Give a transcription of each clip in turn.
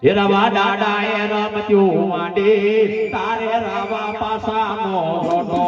એ રવા દાડા એ રમત્યું માંડી તારે રવા પાસાનો રોટો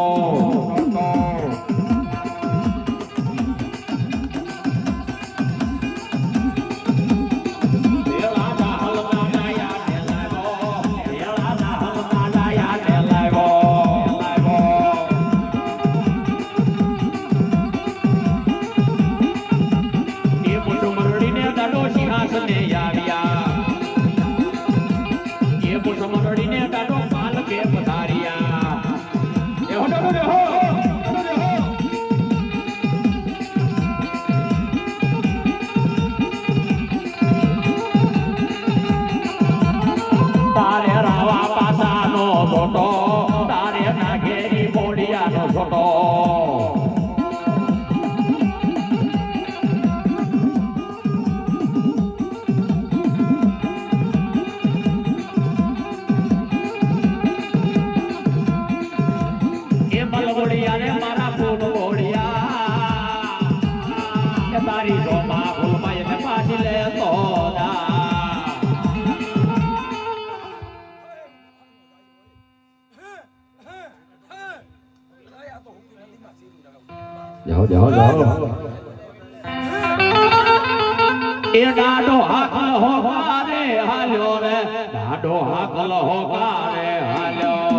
એ ડાડો હાકલ હો કારે હાલ્યો રે ડાડો હાકલ હો કારે હાલ્યો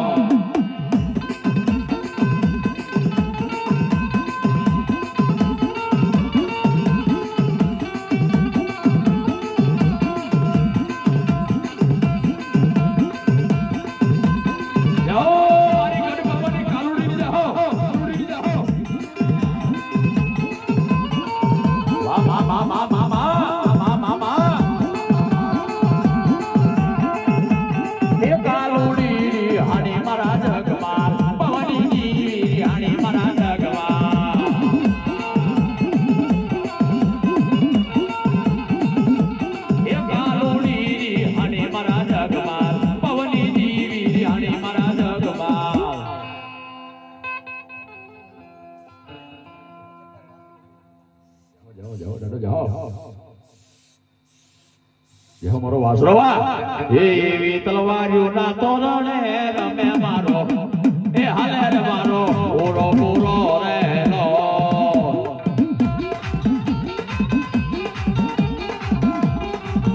મારો વાસરો એવી તલવારીઓ ના તોરણે